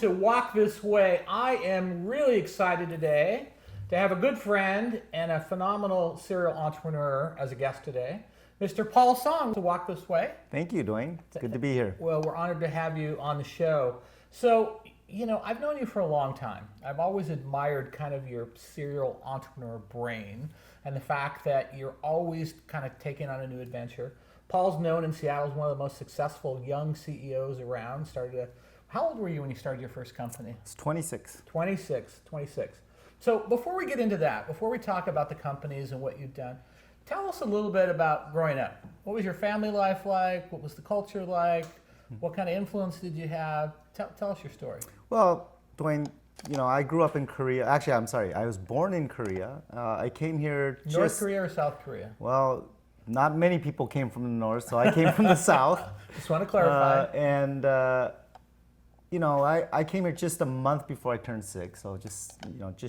to Walk This Way. I am really excited today to have a good friend and a phenomenal serial entrepreneur as a guest today, Mr. Paul Song, to Walk This Way. Thank you, Dwayne. It's good to be here. Well, we're honored to have you on the show. So, I've known you for a long time. I've always admired kind of your serial entrepreneur brain and the fact that you're always kind of taking on a new adventure. Paul's known in Seattle as one of the most successful young CEOs around. How old were you when you started your first company? It's 26. 26. So before we get into that, before we talk about the companies and what you've done, tell us a little bit about growing up. What was your family life like? What was the culture like? What kind of influence did you have? Tell us your story. Well, Dwayne, I grew up in Korea. Actually, I'm sorry. I was born in Korea. I came here North Korea or South Korea? Well, not many people came from the north, so I came from the south. Just want to clarify. I came here just a month before I turned 6, so just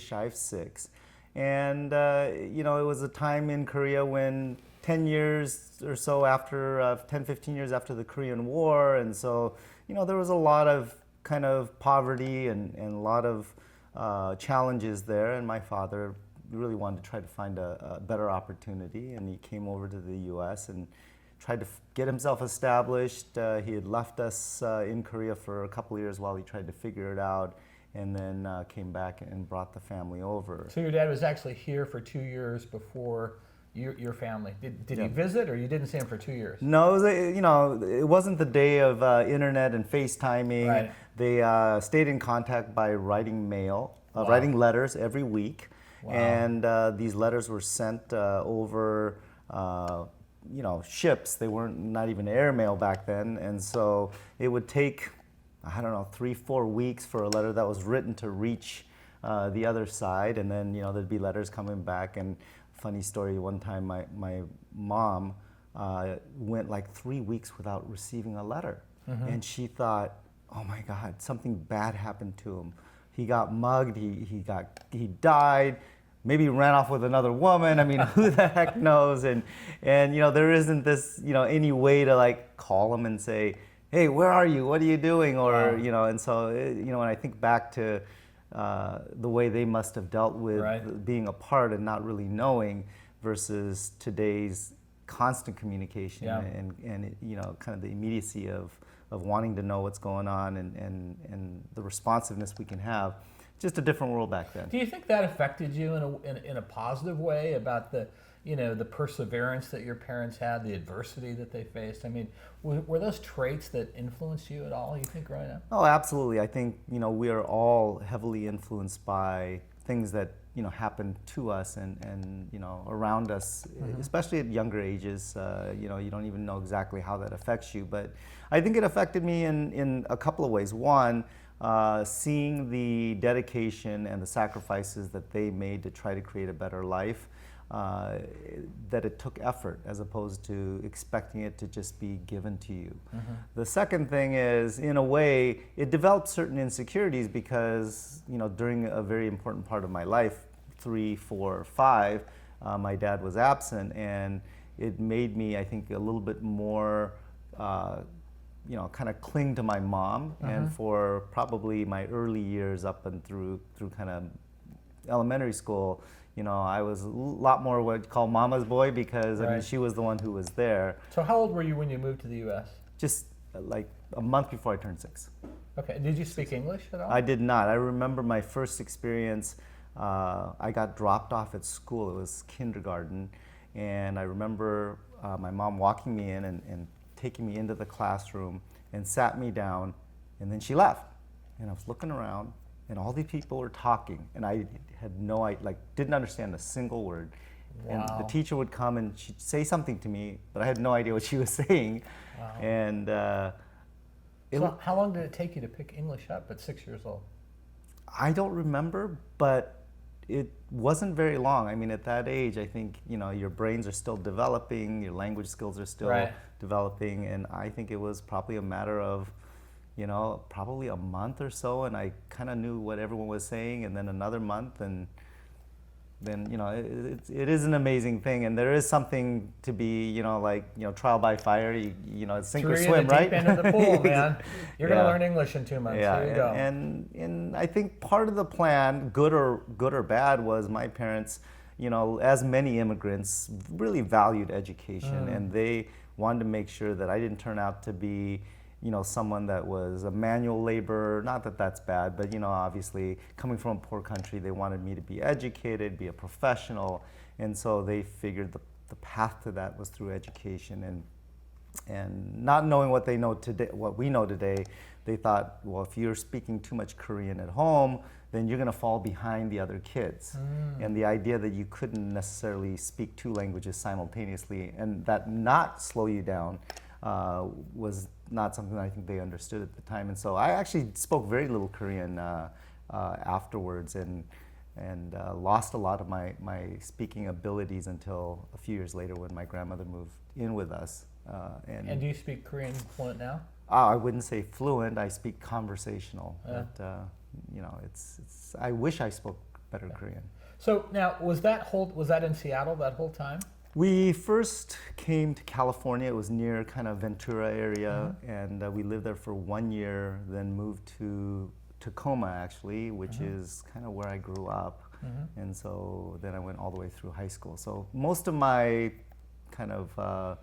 shy of 6. And, it was a time in Korea when 10 years or so after, 10, 15 years after the Korean War. And so, there was a lot of kind of poverty and a lot of challenges there. And my father really wanted to try to find a better opportunity. And he came over to the U.S. and tried to get himself established. He had left us in Korea for a couple of years while he tried to figure it out, and then came back and brought the family over. So your dad was actually here for 2 years before your family. Did he visit, or you didn't see him for 2 years? No, it wasn't the day of internet and FaceTiming. Right. They stayed in contact by writing writing letters every week. Wow. And these letters were sent over ships. They weren't not even airmail back then. And so it would take, 3-4 weeks for a letter that was written to reach the other side. And then, there'd be letters coming back. And funny story, one time my mom went like 3 weeks without receiving a letter. Mm-hmm. And she thought, oh my God, something bad happened to him. He got mugged, he died, maybe he ran off with another woman. I mean, who the heck knows? And there isn't this, any way to like call him and say, hey, where are you? What are you doing? Or, and so, when I think back to the way they must have dealt with being apart and not really knowing versus today's constant communication and kind of the immediacy of wanting to know what's going on and the responsiveness we can have. Just a different world back then. Do you think that affected you in a positive way about the perseverance that your parents had, the adversity that they faced? I mean, were those traits that influenced you at all, you think, growing up? Oh, absolutely. I think, we are all heavily influenced by things that, happen to us and around us, mm-hmm. especially at younger ages. You don't even know exactly how that affects you. But I think it affected me in a couple of ways. One, seeing the dedication and the sacrifices that they made to try to create a better life, that it took effort as opposed to expecting it to just be given to you. Mm-hmm. The second thing is, in a way, it developed certain insecurities because, during a very important part of my life, 3, 4, 5, my dad was absent, and it made me, I think, a little bit more kind of cling to my mom. Mm-hmm. And for probably my early years up and through kind of elementary school, I was a lot more what you'd call mama's boy because I mean, she was the one who was there. So how old were you when you moved to the U.S.? Just like a month before I turned 6. Okay. Did you speak English at all? I did not. I remember my first experience. I got dropped off at school. It was kindergarten, and I remember my mom walking me in and taking me into the classroom and sat me down, and then she left. And I was looking around, and all these people were talking, and I had didn't understand a single word. Wow. And the teacher would come and she'd say something to me, but I had no idea what she was saying. Wow. And so how long did it take you to pick English up at 6 years old? I don't remember, but it wasn't very long. I mean, at that age, I think, your brains are still developing, your language skills are still developing, and I think it was probably a matter of, probably a month or so, and I kind of knew what everyone was saying, and then another month, and then it is an amazing thing, and there is something to be trial by fire. It's sink or swim, right? Deep end of the pool, man. You're gonna learn English in 2 months. Yeah, There you go. And I think part of the plan, good or bad, was my parents, as many immigrants, really valued education, and they wanted to make sure that I didn't turn out to be someone that was a manual laborer. Not that that's bad, but obviously coming from a poor country, they wanted me to be educated, be a professional, and so they figured the path to that was through education. And not knowing what we know today, they thought, well, if you're speaking too much Korean at home, then you're going to fall behind the other kids. And the idea that you couldn't necessarily speak 2 languages simultaneously and that not slow you down was not something I think they understood at the time. And so I actually spoke very little Korean afterwards, and lost a lot of my speaking abilities until a few years later when my grandmother moved in with us. And do you speak Korean fluent now? I wouldn't say fluent. I speak conversational. But I wish I spoke better Korean. So now, was that in Seattle that whole time? We first came to California. It was near kind of Ventura area, and we lived there for 1 year. Then moved to Tacoma, actually, which is kind of where I grew up. And so then I went all the way through high school. So most of my kind of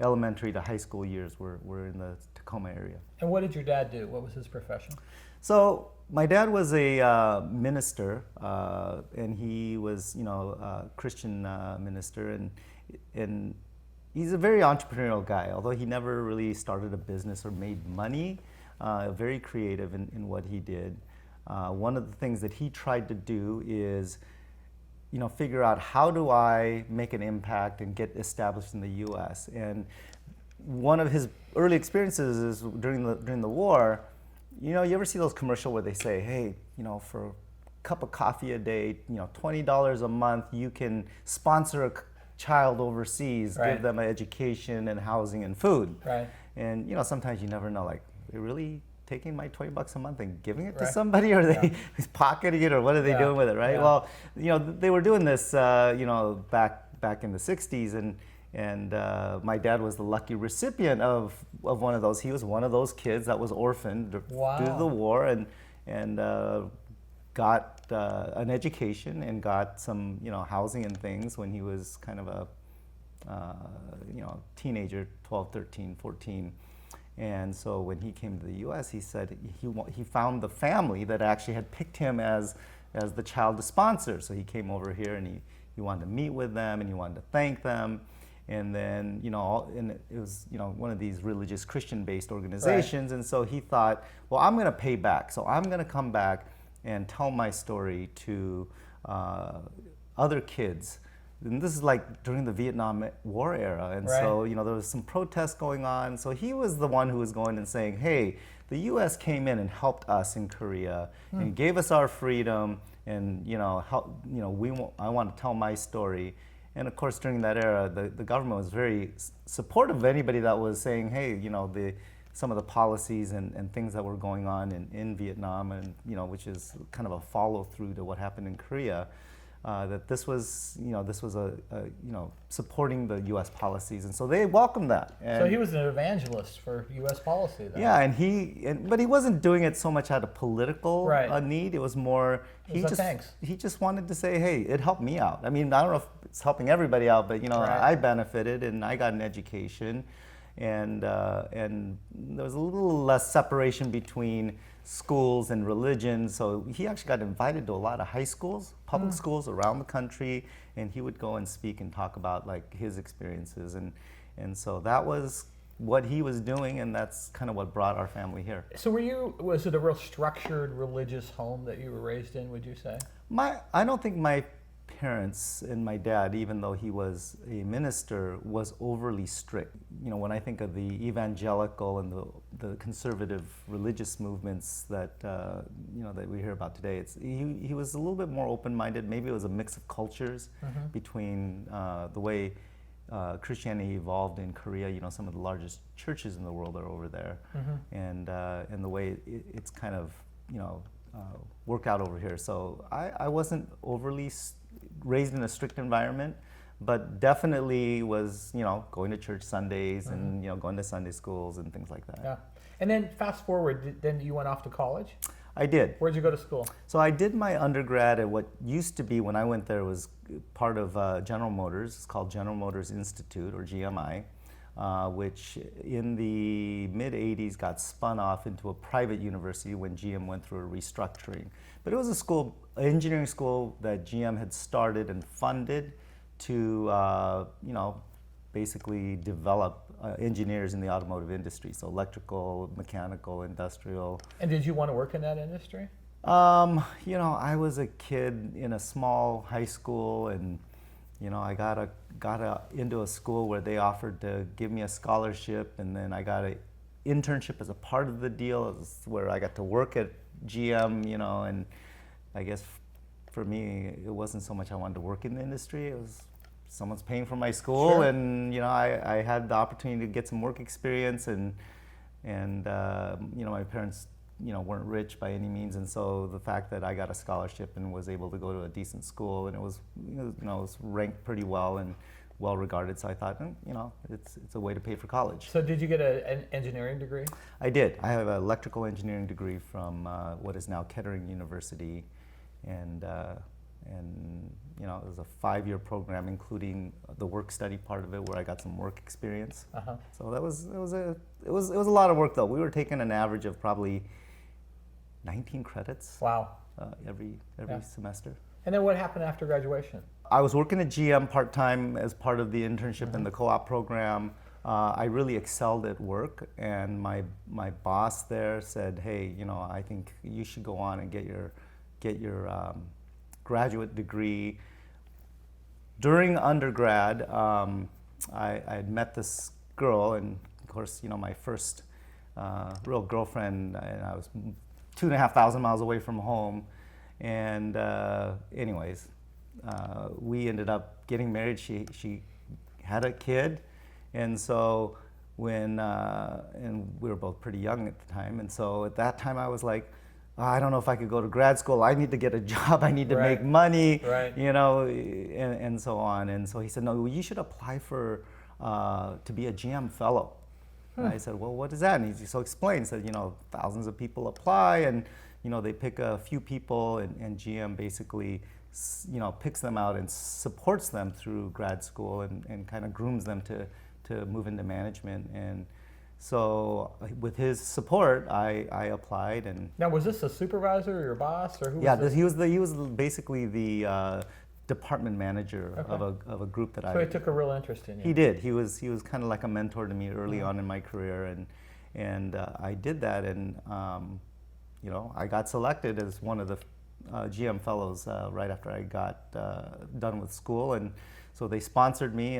elementary to high school years were in the Tacoma area. And what did your dad do? What was his profession? So my dad was a minister, and he was, a Christian minister, and he's a very entrepreneurial guy. Although he never really started a business or made money, very creative in what he did. One of the things that he tried to do is, figure out, how do I make an impact and get established in the U.S. And one of his early experiences is during the war. You ever see those commercials where they say, hey, for a cup of coffee a day, $20 a month, you can sponsor a child overseas, give them an education and housing and food. Right. And sometimes you never know, like, they're really taking my $20 a month and giving it to somebody, or are they pocketing it, or what are they doing with it, right? Well, they were doing this, back in the 60s, and my dad was the lucky recipient of one of those. He was one of those kids that was orphaned due to the war, and got an education and got some housing and things when he was kind of a teenager, 12, 13, 14. And so when he came to the U.S., he said he found the family that actually had picked him as the child to sponsor. So he came over here, and he wanted to meet with them, and he wanted to thank them. And then, and it was, one of these religious Christian-based organizations. And so he thought, well, I'm going to pay back. So I'm going to come back and tell my story to other kids. And this is like during the Vietnam War era. And so, there was some protests going on. So he was the one who was going and saying, hey, the U.S. came in and helped us in Korea and gave us our freedom. And, I want to tell my story. And of course, during that era, the government was very supportive of anybody that was saying, hey, some of the policies and things that were going on in Vietnam, and which is kind of a follow through to what happened in Korea. That this was supporting the U.S. policies, and so they welcomed that. And so he was an evangelist for U.S. policy, then. Yeah, but he wasn't doing it so much out of political need. It was more he just wanted to say, hey, it helped me out. I mean, I don't know if it's helping everybody out, but I benefited and I got an education, and there was a little less separation between schools and religion. So he actually got invited to a lot of high schools, public schools around the country, and he would go and speak and talk about like his experiences, and so that was what he was doing, and that's kind of what brought our family here. So was it a real structured religious home that you were raised in, would you say? I don't think my parents and my dad, even though he was a minister, was overly strict. When I think of the evangelical and the conservative religious movements that that we hear about today, he was a little bit more open-minded. Maybe it was a mix of cultures between the way Christianity evolved in Korea. Some of the largest churches in the world are over there, and the way it's kind of work out over here. So I wasn't overly raised in a strict environment, but definitely was, going to church Sundays and, going to Sunday schools and things like that. Yeah. And then fast forward, then you went off to college? I did. Where'd you go to school? So I did my undergrad at what used to be, when I went there, was part of General Motors. It's called General Motors Institute, or GMI, which in the mid-'80s got spun off into a private university when GM went through a restructuring. But it was a school, engineering school that GM had started and funded to, basically develop engineers in the automotive industry, so electrical, mechanical, industrial. And did you want to work in that industry? I was a kid in a small high school, and I got into a school where they offered to give me a scholarship, and then I got an internship as a part of the deal, where I got to work at GM. And I guess for me, it wasn't so much I wanted to work in the industry. It was someone's paying for my school, sure. And I had the opportunity to get some work experience, and my parents weren't rich by any means, and so the fact that I got a scholarship and was able to go to a decent school, and it was it was ranked pretty well and well regarded, so I thought, it's a way to pay for college. So did you get an engineering degree? I did. I have an electrical engineering degree from what is now Kettering University, and it was a 5-year program, including the work study part of it, where I got some work experience. So it was a lot of work, though. We were taking an average of probably 19 credits. Wow. Every semester. And then what happened after graduation? I was working at GM part-time as part of the internship in the co-op program. I really excelled at work, and my boss there said, "Hey, I think you should go on and get your graduate degree." During undergrad, I had met this girl, and of course, my first real girlfriend, and I was 2,500 miles away from home. And anyways, we ended up getting married. She had a kid, and so and we were both pretty young at the time, and so at that time I was like, I don't know if I could go to grad school. I need to get a job. I need to make money, and so on. And so he said, no, you should apply for to be a GM fellow. And I said, well, what is that? And he so explained, said, thousands of people apply, and they pick a few people, and GM basically picks them out and supports them through grad school, and kind of grooms them to move into management. And so with his support, I applied. And now, was this a supervisor or your boss, or who? Yeah, was he was basically the department manager of a group that So he took a real interest in you. He did. He was kind of like a mentor to me early on in my career, and I did that, and I got selected as one of the GM fellows right after I got done with school, and so they sponsored me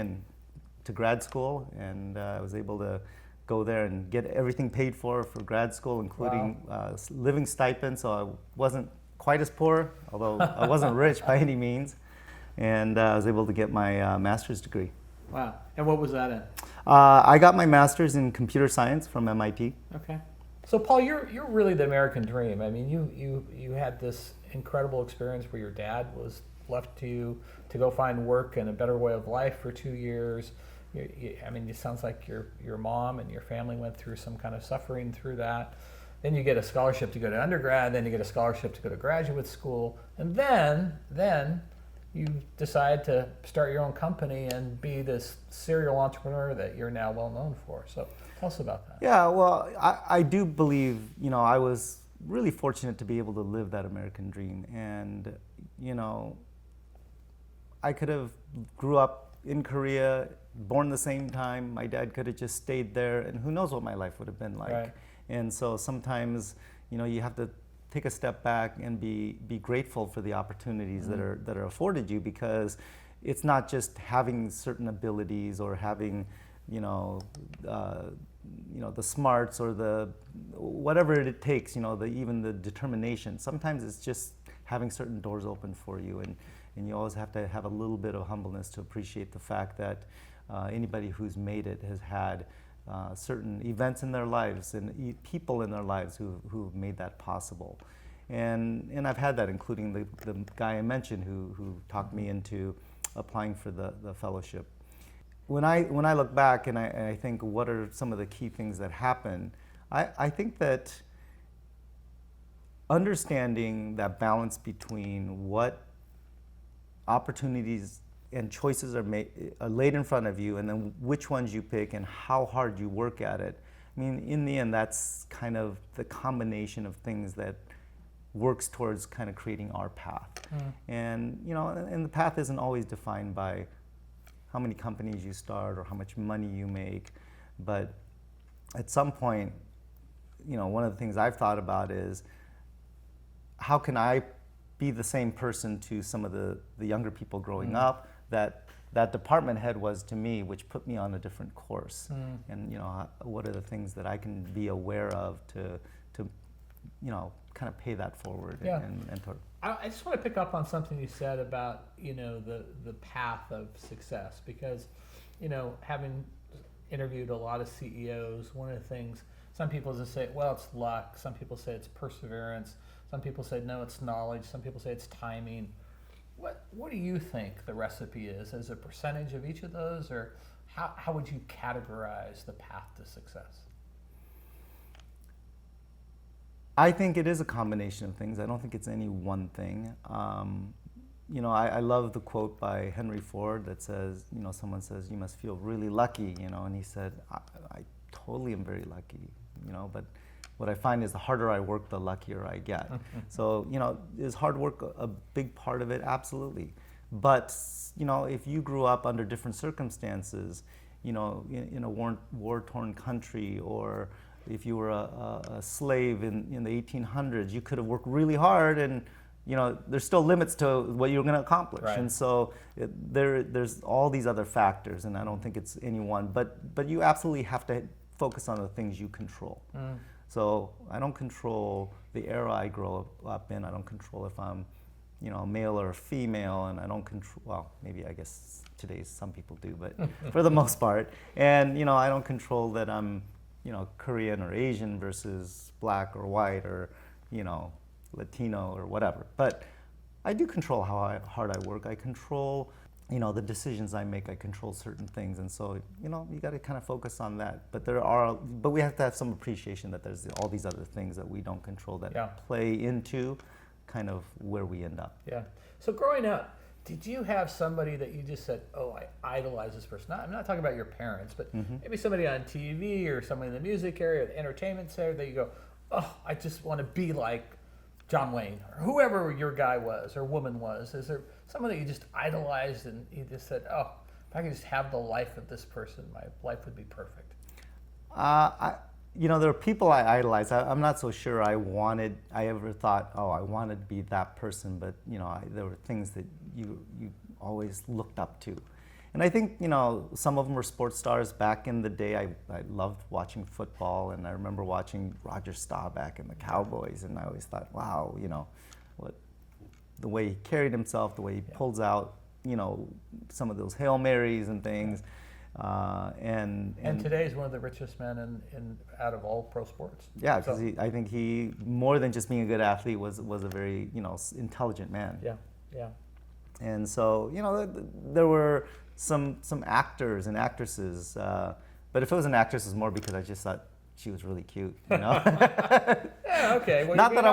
to grad school, and I was able to go there and get everything paid for grad school, including living stipend. So I wasn't quite as poor, although I wasn't rich by any means, and I was able to get my master's degree. Wow. And what was that in? I got my master's in computer science from MIT. Okay. So Paul, you're really the American dream. I mean, you had this incredible experience where your dad was left to you to go find work and a better way of life for 2 years. I mean, it sounds like your mom and your family went through some kind of suffering through that. Then you get a scholarship to go to undergrad, then you get a scholarship to go to graduate school, and then you decide to start your own company and be this serial entrepreneur that you're now well known for. So tell us about that. Yeah, well, I do believe, I was really fortunate to be able to live that American dream. And, I could have grew up in Korea, born the same time. My dad could have just stayed there, and who knows what my life would have been like. Right. And so sometimes, you have to take a step back and be grateful for the opportunities that are afforded you, because it's not just having certain abilities or having, the smarts or the whatever it takes, even the determination. Sometimes it's just having certain doors open for you, and you always have to have a little bit of humbleness to appreciate the fact that anybody who's made it has had certain events in their lives and people in their lives who've made that possible. And I've had that, including the guy I mentioned who talked me into applying for the fellowship. When I look back and I think what are some of the key things that happen, I think that understanding that balance between what opportunities and choices are laid in front of you, and then which ones you pick and how hard you work at it. I mean, in the end, that's kind of the combination of things that works towards kind of creating our path. And and the path isn't always defined by how many companies you start or how much money you make, but at some point, one of the things I've thought about is how can I be the same person to some of the younger people growing up that department head was to me, which put me on a different course. And what are the things that I can be aware of to kind of pay that forward. And I just want to pick up on something you said about the path of success, because having interviewed a lot of CEOs, one of the things some people just say, well, it's luck. Some people say it's perseverance. Some people say no, it's knowledge. Some people say it's timing. What do you think the recipe is? Is a percentage of each of those, or how would you categorize the path to success? I think it is a combination of things. I don't think it's any one thing. I love the quote by Henry Ford that says, someone says, you must feel really lucky, and he said, I totally am very lucky, but what I find is the harder I work, the luckier I get. So, is hard work a big part of it? Absolutely. But, if you grew up under different circumstances, in a war-torn country, or if you were a slave in the 1800s, you could have worked really hard, and there's still limits to what you're going to accomplish. Right. And so there's all these other factors, and I don't think it's any one. But you absolutely have to focus on the things you control. So I don't control the era I grow up in. I don't control if I'm male or female, and I don't control, well, maybe I guess today some people do, but for the most part. And I don't control that I'm Korean or Asian versus black or white or, Latino or whatever. But I do control how hard I work. I control, the decisions I make. I control certain things. And so, you got to kind of focus on that. But we have to have some appreciation that there's all these other things that we don't control that play into kind of where we end up. Yeah. So growing up, did you have somebody that you just said, oh, I idolize this person? I'm not talking about your parents, but maybe somebody on TV or somebody in the music area or the entertainment area that you go, oh, I just want to be like John Wayne or whoever your guy was or woman was. Is there someone that you just idolized and you just said, oh, if I could just have the life of this person, my life would be perfect? There are people I idolize. I'm not so sure I ever thought, oh, I wanted to be that person, but there were things that you always looked up to. And I think, some of them were sports stars. Back in the day, I loved watching football, and I remember watching Roger Staubach and the Cowboys, and I always thought, wow, the way he carried himself, the way he pulls out, some of those Hail Marys and things. And today is one of the richest men in out of all pro sports. Yeah, because I think he, more than just being a good athlete, was a very intelligent man. Yeah. And so there were some actors and actresses, but if it was an actress, it was more because I just thought she was really cute. Yeah, okay. Well, not that I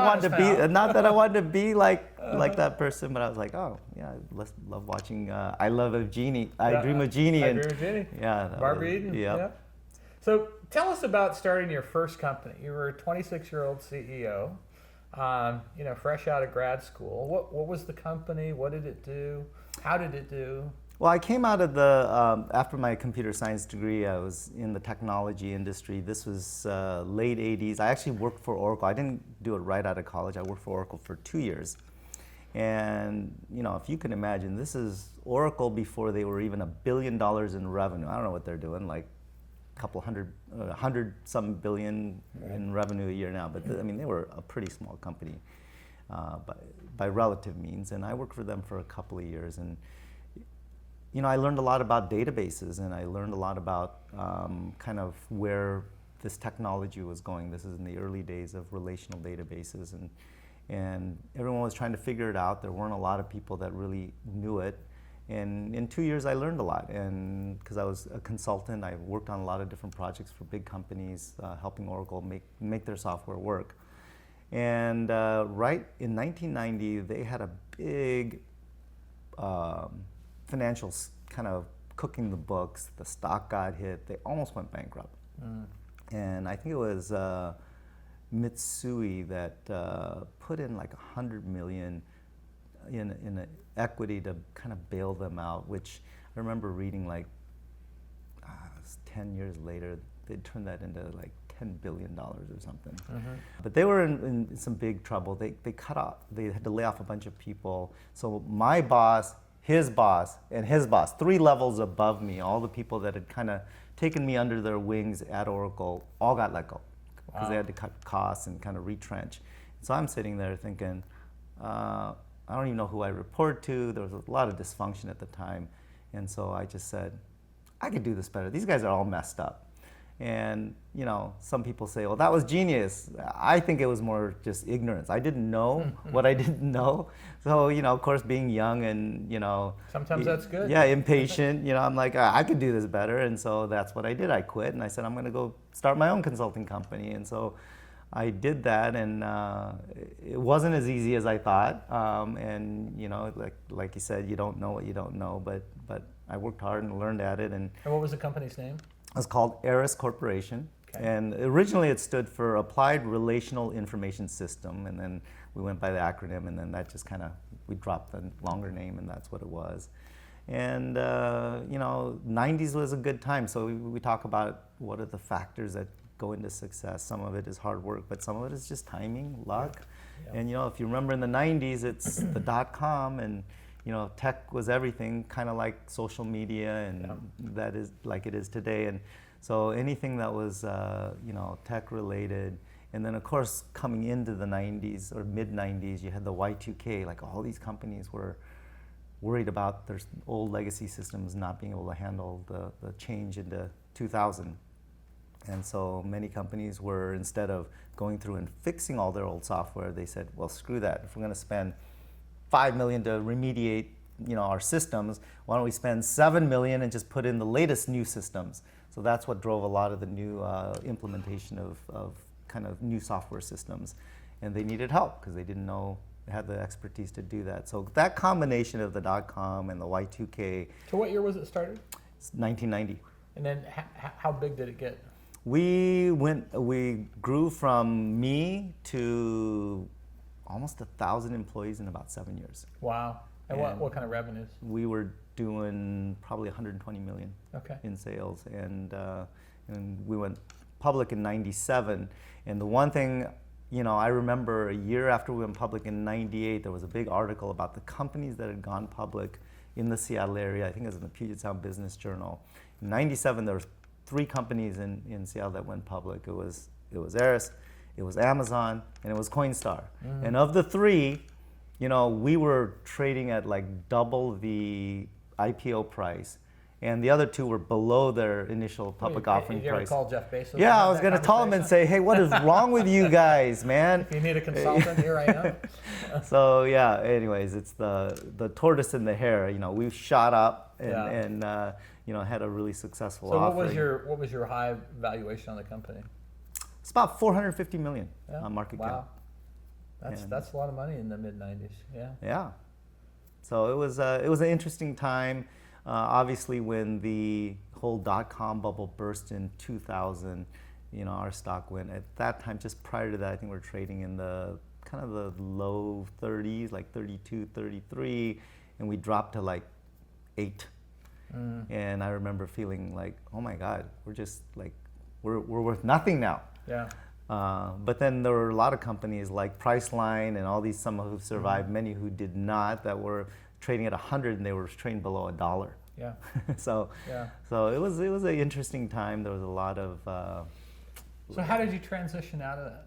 wanted to be like that person, but I was like, oh yeah, I love watching. I love a genie. I Dream of Jeannie. I Dream of Jeannie. Yeah. Barbara Eden. Yeah. So tell us about starting your first company. You were a 26-year-old CEO, fresh out of grad school. What was the company? What did it do? How did it do? Well, I came out of after my computer science degree, I was in the technology industry. This was late 80s. I actually worked for Oracle. I didn't do it right out of college. I worked for Oracle for 2 years. And, if you can imagine, this is Oracle before they were even $1 billion in revenue. I don't know what they're doing, like a couple hundred some billion in revenue a year now. But they were a pretty small company by relative means. And I worked for them for a couple of years. And I learned a lot about databases, and I learned a lot about kind of where this technology was going. This is in the early days of relational databases, and everyone was trying to figure it out. There weren't a lot of people that really knew it. And in 2 years, I learned a lot. And because I was a consultant, I worked on a lot of different projects for big companies, helping Oracle make their software work. And right in 1990, they had a big financial kind of cooking the books. The stock got hit. They almost went bankrupt. And I think it was Mitsui that put in like $100 million in equity to kind of bail them out, which I remember reading like 10 years later, they turned that into like $10 billion or something. But they were in some big trouble. They had to lay off a bunch of people. So my boss, his boss, and his boss, 3 levels above me, all the people that had kind of taken me under their wings at Oracle, all got let go because they had to cut costs and kind of retrench. So I'm sitting there thinking, I don't even know who I report to. There was a lot of dysfunction at the time. And so I just said, I could do this better. These guys are all messed up. And, you know, some people say, well, that was genius. I think it was more just ignorance. I didn't know what I didn't know. So, you know, of course, being young and, you know. Sometimes that's good. Yeah, impatient. You know, I'm like, I could do this better. And so that's what I did. I quit and I said, I'm going to go start my own consulting company. And so I did that, and it wasn't as easy as I thought. And, you know, like you said, you don't know what you don't know. But I worked hard and learned at it. And what was the company's name? It was called Anesis Corporation. Okay. And originally it stood for Applied Relational Information System, and then we went by the acronym, and then that just kind of, we dropped the longer name, and that's what it was. And, you know, 90s was a good time. So we talk about what are the factors that go into success. Some of it is hard work, but some of it is just timing, luck. Yeah. And, you know, if you remember in the 90s, it's the dotcom, and, you know, tech was everything, kind of like social media, and that is like it is today. And so anything that was, you know, tech related. And then, of course, coming into the 90s or mid 90s, you had the Y2K. Like all these companies were worried about their old legacy systems not being able to handle the change into 2000. And so many companies were, instead of going through and fixing all their old software, they said, well, screw that. If we're going to spend $5 million to remediate, you know, our systems, why don't we spend $7 million and just put in the latest new systems? So that's what drove a lot of the new implementation of kind of new software systems. And they needed help because they didn't know, they had the expertise to do that. So that combination of the dot-com and the Y2K. So what year was it started? It's 1990. And then how big did it get? We grew from me to almost 1,000 employees in about 7 years. Wow. And what kind of revenues? We were doing probably 120 million in sales. And we went public in 97. And the one thing, you know, I remember a year after we went public in 98, there was a big article about the companies that had gone public in the Seattle area. I think it was in the Puget Sound Business Journal. In 97, there were 3 companies in Seattle that went public. It was Anesis, it was Amazon, and it was Coinstar. And of the 3, you know, we were trading at like double the IPO price, and the other 2 were below their initial public offering price. Did you ever price. call Jeff Bezos? Yeah, I was going to call him and say, hey, what is wrong with you guys, man? If you need a consultant, here I am. So yeah, anyways, it's the tortoise and the hare. You know, we shot up and you know, had a really successful offering. So what was your high valuation on the company? It's about 450 million on market cap. That's a lot of money in the mid 90s. Yeah. Yeah. So it was an interesting time. Obviously, when the whole dot-com bubble burst in 2000, you know, our stock went at that time. Just prior to that, I think we're trading in the kind of the low 30s, like 32, 33, and we dropped to like 8. And I remember feeling like, oh my God, we're just like, we're worth nothing now. Yeah. But then there were a lot of companies like Priceline and all these, some who survived, many who did not, that were trading at 100 and they were trading below $1. Yeah. So it was an interesting time. There was a lot of. So how did you transition out of that?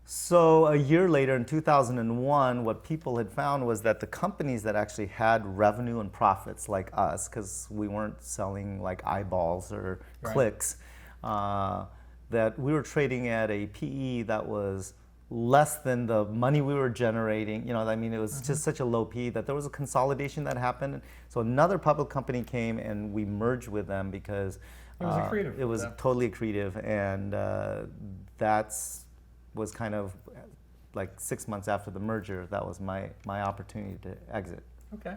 So a year later, in 2001, what people had found was that the companies that actually had revenue and profits like us, because we weren't selling like eyeballs or clicks, that we were trading at a PE that was less than the money we were generating. I mean, it was just such a low P that there was a consolidation that happened. So another public company came and we merged with them because It was accretive. it was totally accretive, and that's was kind of like 6 months after the merger. That was my opportunity to exit. Okay,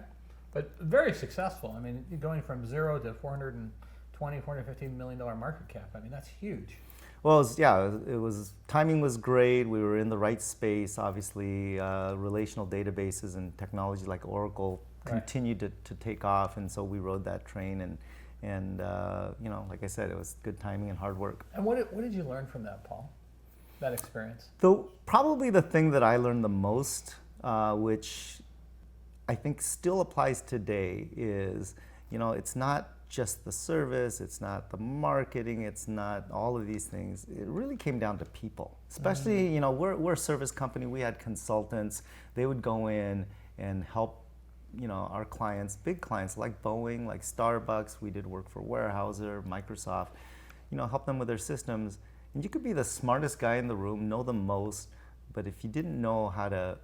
but very successful. I mean, going from 0 to $415 million market cap. I mean, that's huge. Well, it was timing was great. We were in the right space. Obviously, relational databases and technology like Oracle continued to take off, and so we rode that train. And like I said, it was good timing and hard work. And what did you learn from that, Paul? That experience? Probably the thing that I learned the most, which I think still applies today, is it's not just the service, it's not the marketing, it's not all of these things. It really came down to people. Especially, we're a service company. We had consultants. They would go in and help, our clients, big clients like Boeing, like Starbucks. We did work for Weyerhaeuser, Microsoft, help them with their systems. And you could be the smartest guy in the room, know the most, but if you didn't know how to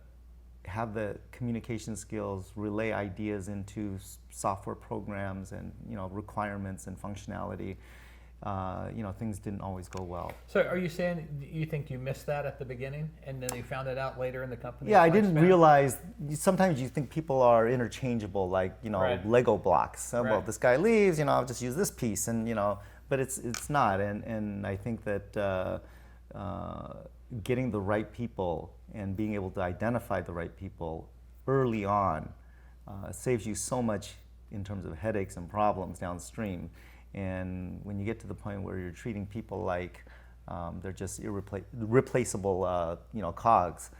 have the communication skills, relay ideas into software programs and requirements and functionality, things didn't always go well. So are you saying you think you missed that at the beginning and then you found it out later in the company? Yeah, I didn't realize. Sometimes you think people are interchangeable, like Lego blocks. Well, this guy leaves, I'll just use this piece, and but it's not. And I think that getting the right people and being able to identify the right people early on saves you so much in terms of headaches and problems downstream. And when you get to the point where you're treating people like they're just replaceable, cogs,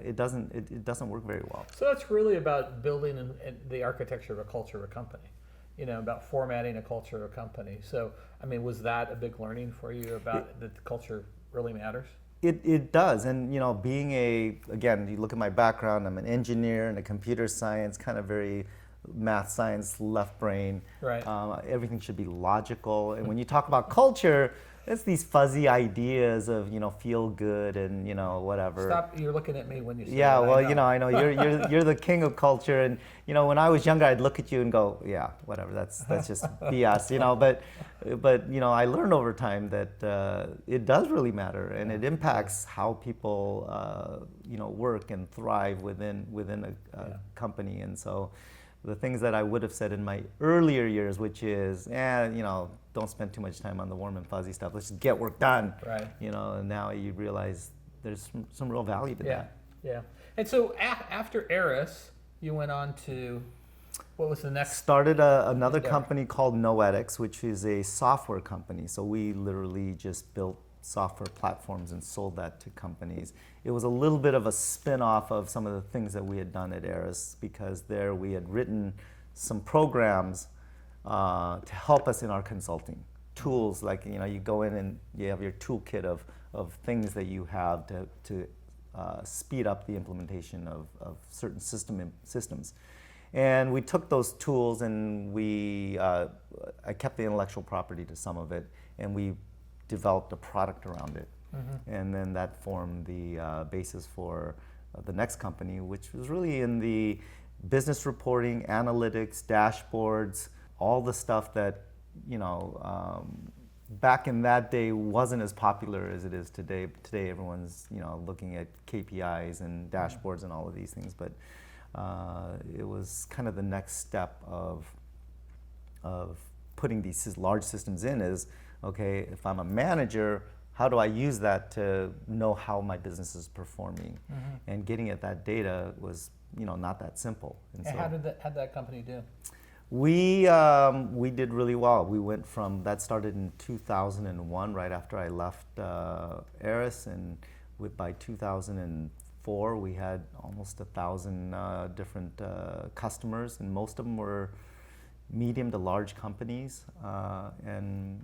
it doesn't work very well. So that's really about building the architecture of a culture of a company. About formatting a culture of a company. So, I mean, was that a big learning for you about that the culture really matters? It does, and being again, you look at my background, I'm an engineer and a computer science, kind of very math science, left brain. Right. Everything should be logical, and when you talk about culture, it's these fuzzy ideas of feel good and whatever. Stop! You're looking at me when you say yeah. that. Well, I know you're the king of culture, and when I was younger, I'd look at you and go, yeah, whatever. That's just BS, But I learned over time that it does really matter, and it impacts how people work and thrive within a company, and so. The things that I would have said in my earlier years, which is, don't spend too much time on the warm and fuzzy stuff. Let's just get work done. Right. And now you realize there's some real value to that. Yeah. And so after Eris, you went on to, what was the next? Started another company called Noetics, which is a software company. So we literally just built software platforms and sold that to companies. It was a little bit of a spin-off of some of the things that we had done at Eris, because there we had written some programs to help us in our consulting. Tools like, you go in and you have your toolkit of things that you have to speed up the implementation of certain systems. And we took those tools and I kept the intellectual property to some of it, and we developed a product around it. Mm-hmm. And then that formed the basis for the next company, which was really in the business reporting, analytics, dashboards, all the stuff that, back in that day wasn't as popular as it is today. Today everyone's, looking at KPIs and dashboards and all of these things, but it was kind of the next step of putting these large systems in is, okay, if I'm a manager, how do I use that to know how my business is performing? Mm-hmm. And getting at that data was, not that simple. And so, how'd that company do? We did really well. We went from, that started in 2001, right after I left Eris, and by 2004 we had almost 1,000 different customers, and most of them were medium to large companies, and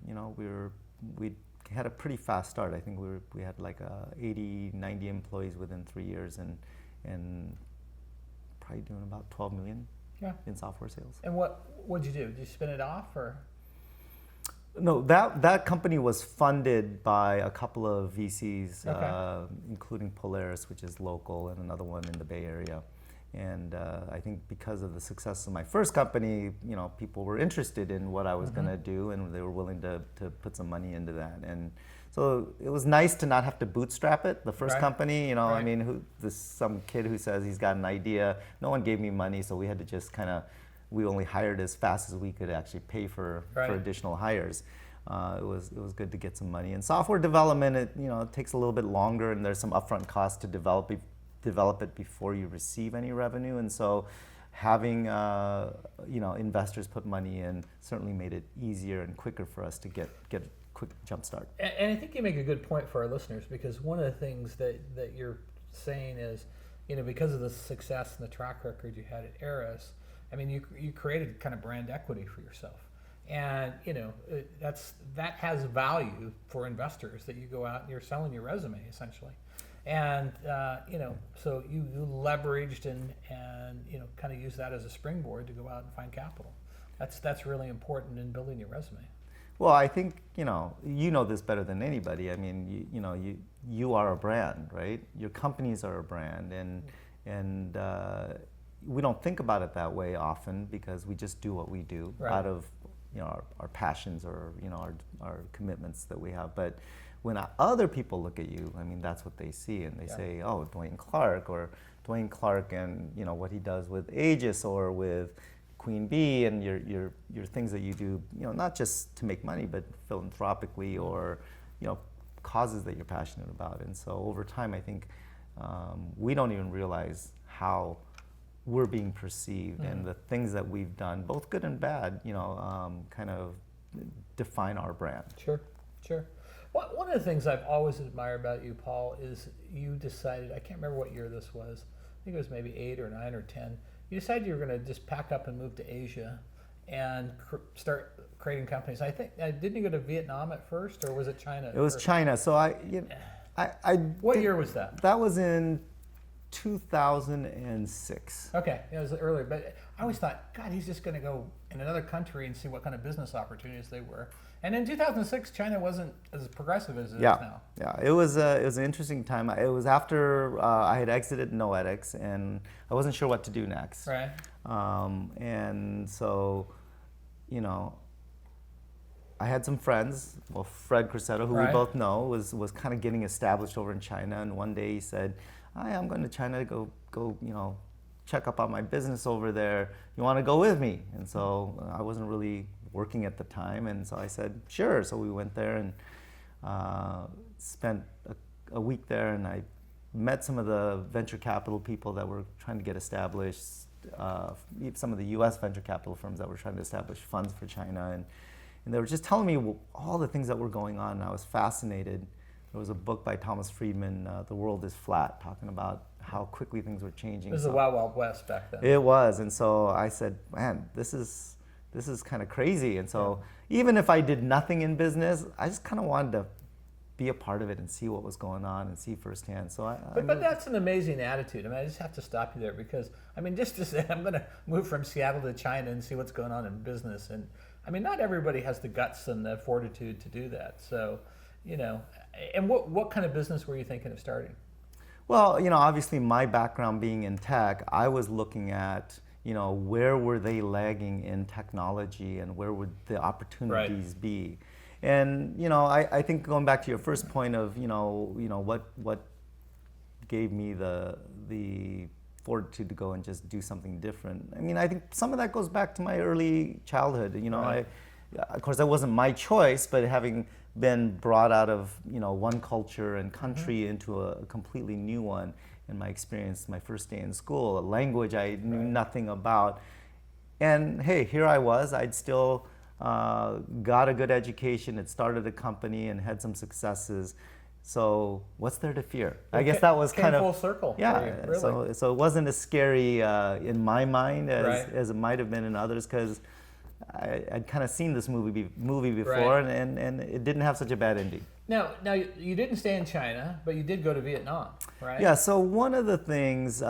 we had a pretty fast start. I think we had like 80, 90 employees within 3 years, and probably doing about 12 million in software sales. And what'd you do? Did you spin it off, or? No, that company was funded by a couple of VCs, Okay. including Polaris, which is local, and another one in the Bay Area. And I think because of the success of my first company, people were interested in what I was going to do, and they were willing to put some money into that. And so it was nice to not have to bootstrap it. The first Right. company, I Right. mean, some kid who says he's got an idea. No one gave me money, so we had to just we only hired as fast as we could actually pay for Right. additional hires. It was good to get some money. And software development, it takes a little bit longer, and there's some upfront costs to develop it before you receive any revenue. And so having investors put money in certainly made it easier and quicker for us to get a quick jump start. And I think you make a good point for our listeners, because one of the things that you're saying is, because of the success and the track record you had at Eris, I mean, you created kind of brand equity for yourself. And that has value for investors, that you go out and you're selling your resume essentially. And so you leveraged and kind of used that as a springboard to go out and find capital. That's really important in building your resume. Well, I think you know this better than anybody. I mean, you are a brand, right? Your companies are a brand, and we don't think about it that way often, because we just do what we do out of our passions, or our commitments that we have. But when other people look at you, I mean, that's what they see, and they say, "Oh, Dwayne Clark, and what he does with Aegis or with Queen Bee, and your things that you do, not just to make money, but philanthropically, or causes that you're passionate about." And so over time, I think we don't even realize how we're being perceived, and the things that we've done, both good and bad, kind of define our brand. Sure. One of the things I've always admired about you, Paul, is you decided, I can't remember what year this was, I think it was maybe 8 or 9 or 10, you decided you were going to just pack up and move to Asia and start creating companies. I think, didn't you go to Vietnam at first, or was it China? It was China. So What year was that? That was in 2006. Okay, it was earlier, but I always thought, God, he's just going to go in another country and see what kind of business opportunities they were. And in 2006, China wasn't as progressive as it is now. Yeah, it was an interesting time. It was after I had exited Noetics, and I wasn't sure what to do next. Right. And so, I had some friends. Well, Fred Crusetto, who we both know, was kind of getting established over in China. And one day he said, "Hi, I'm going to China to go, check up on my business over there. You want to go with me?" And so I wasn't really working at the time, and so I said, "Sure." So we went there and spent a week there, and I met some of the venture capital people that were trying to get established, some of the U.S. venture capital firms that were trying to establish funds for China, and they were just telling me all the things that were going on, and I was fascinated. There was a book by Thomas Friedman, The World is Flat, talking about how quickly things were changing. This is the Wild Wild West back then. It was, and so I said, "Man, this is kind of crazy." And so even if I did nothing in business, I just kind of wanted to be a part of it and see what was going on and see firsthand. So But that's an amazing attitude. I mean, I just have to stop you there, because, I mean, just to say I'm going to move from Seattle to China and see what's going on in business. And I mean, not everybody has the guts and the fortitude to do that. So, and what kind of business were you thinking of starting? Well, obviously my background being in tech, I was looking at, where were they lagging in technology, and where would the opportunities be? And, I think going back to your first point of, what gave me the fortitude to go and just do something different. I mean, I think some of that goes back to my early childhood. Of course, that wasn't my choice, but having been brought out of one culture and country into a completely new one, in my experience, my first day in school, a language I knew nothing about, and hey, here I was. I'd still got a good education, had started a company, and had some successes. So what's there to fear? I guess that was kind of full circle. Yeah. For you, really. So it wasn't as scary in my mind as it might have been in others, because I'd kind of seen this movie before, and it didn't have such a bad ending. Now you didn't stay in China, but you did go to Vietnam, right? Yeah. So one of the things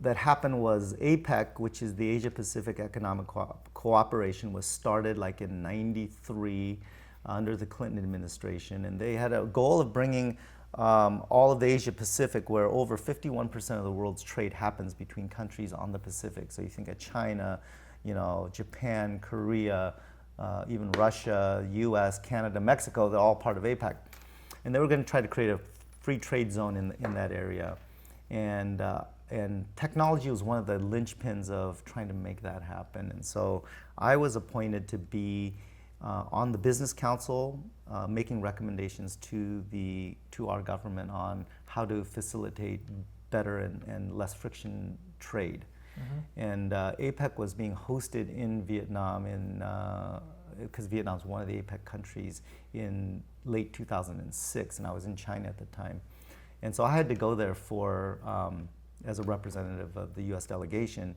that happened was APEC, which is the Asia Pacific Economic Cooperation, was started like in '93 under the Clinton administration, and they had a goal of bringing all of the Asia Pacific, where over 51% of the world's trade happens between countries on the Pacific. So you think of China, Japan, Korea, even Russia, US, Canada, Mexico, they're all part of APEC. And they were going to try to create a free trade zone in that area. And technology was one of the linchpins of trying to make that happen. And so I was appointed to be on the Business Council, making recommendations to our government on how to facilitate better and less friction trade. And APEC was being hosted in Vietnam because Vietnam's one of the APEC countries in late 2006, and I was in China at the time. And so I had to go there as a representative of the US delegation.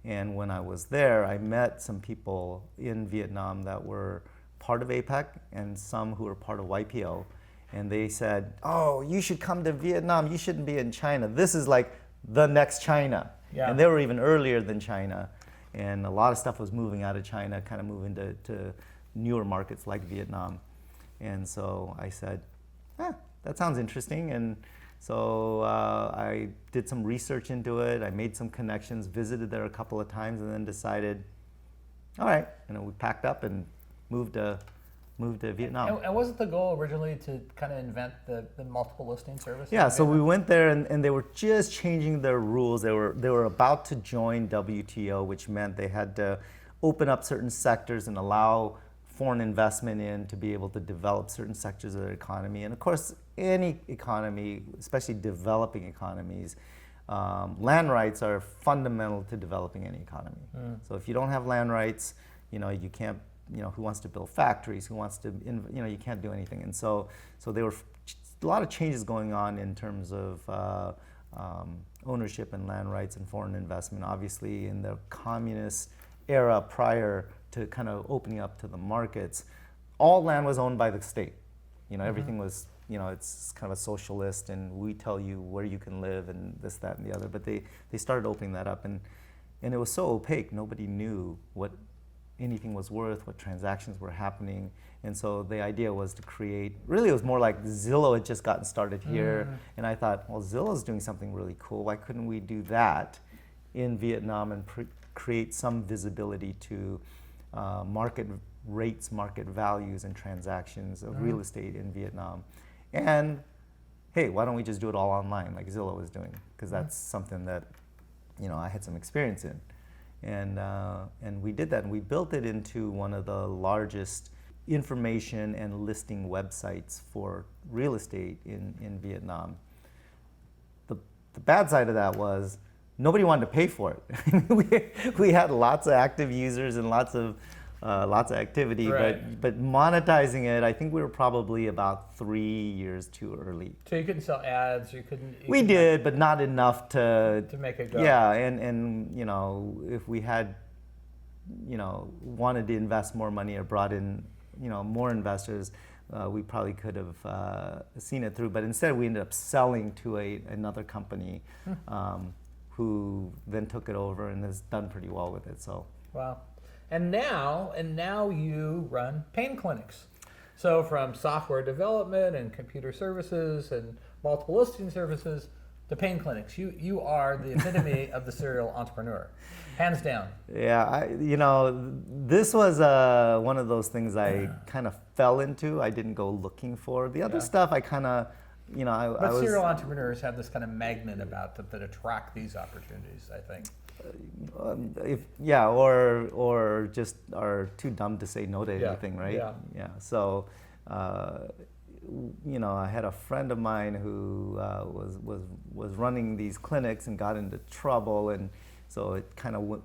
And when I was there, I met some people in Vietnam that were part of APEC and some who were part of YPO. And they said, oh, you should come to Vietnam. You shouldn't be in China. This is like the next China. Yeah. And they were even earlier than China. And a lot of stuff was moving out of China, kind of moving to newer markets like Vietnam. And so I said, that sounds interesting. And so I did some research into it. I made some connections, visited there a couple of times, and then decided, all right, we packed up and moved to Vietnam. And wasn't the goal originally to kind of invent the multiple listing service? Yeah, so we went there and they were just changing their rules. They were about to join WTO, which meant they had to open up certain sectors and allow foreign investment in to be able to develop certain sectors of their economy. And of course, any economy, especially developing economies, land rights are fundamental to developing any economy. So if you don't have land rights, you can't, who wants to build factories, who wants to, you can't do anything. And so there were a lot of changes going on in terms of ownership and land rights and foreign investment. Obviously, in the communist era prior to kind of opening up to the markets, all land was owned by the state. Everything was, it's kind of a socialist, and we tell you where you can live and this, that, and the other. But they started opening that up, and it was so opaque. Nobody knew what anything was worth, what transactions were happening. And so the idea was to create, really it was more like Zillow had just gotten started here. And I thought, well, Zillow's doing something really cool. Why couldn't we do that in Vietnam and create some visibility to market rates, market values, and transactions of real estate in Vietnam? And hey, why don't we just do it all online like Zillow was doing? Because that's something that I had some experience in. And we did that, and we built it into one of the largest information and listing websites for real estate in Vietnam. The bad side of that was nobody wanted to pay for it. we had lots of active users and lots of activity, right. but monetizing it, I think we were probably about 3 years too early. So you couldn't sell ads, we did, but not enough to make it go. Yeah, and if we had, wanted to invest more money or brought in, more investors, we probably could have seen it through. But instead, we ended up selling to another company, who then took it over and has done pretty well with it. So wow. And now you run pain clinics. So from software development and computer services and multiple listing services to pain clinics, you are the epitome of the serial entrepreneur, hands down. Yeah, this was one of those things I kind of fell into. I didn't go looking for. The other stuff I kind of, But serial entrepreneurs have this kind of magnet about them that attract these opportunities, I think. Or just are too dumb to say no to anything, right? Yeah. So, I had a friend of mine who was running these clinics and got into trouble, and so it kind of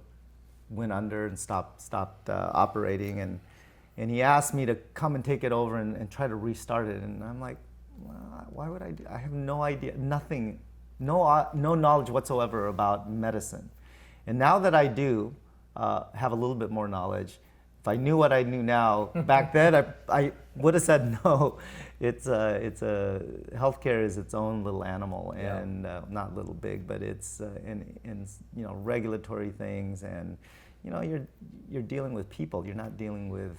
went under and stopped operating, and he asked me to come and take it over and try to restart it, and I'm like, why would I do? I have no idea, nothing, no knowledge whatsoever about medicine. And now that I do have a little bit more knowledge, if I knew what I knew now back then, I would have said no. It's a healthcare is its own little animal, and not little big, but it's in you know, regulatory things, and you know, you're dealing with people. You're not dealing with,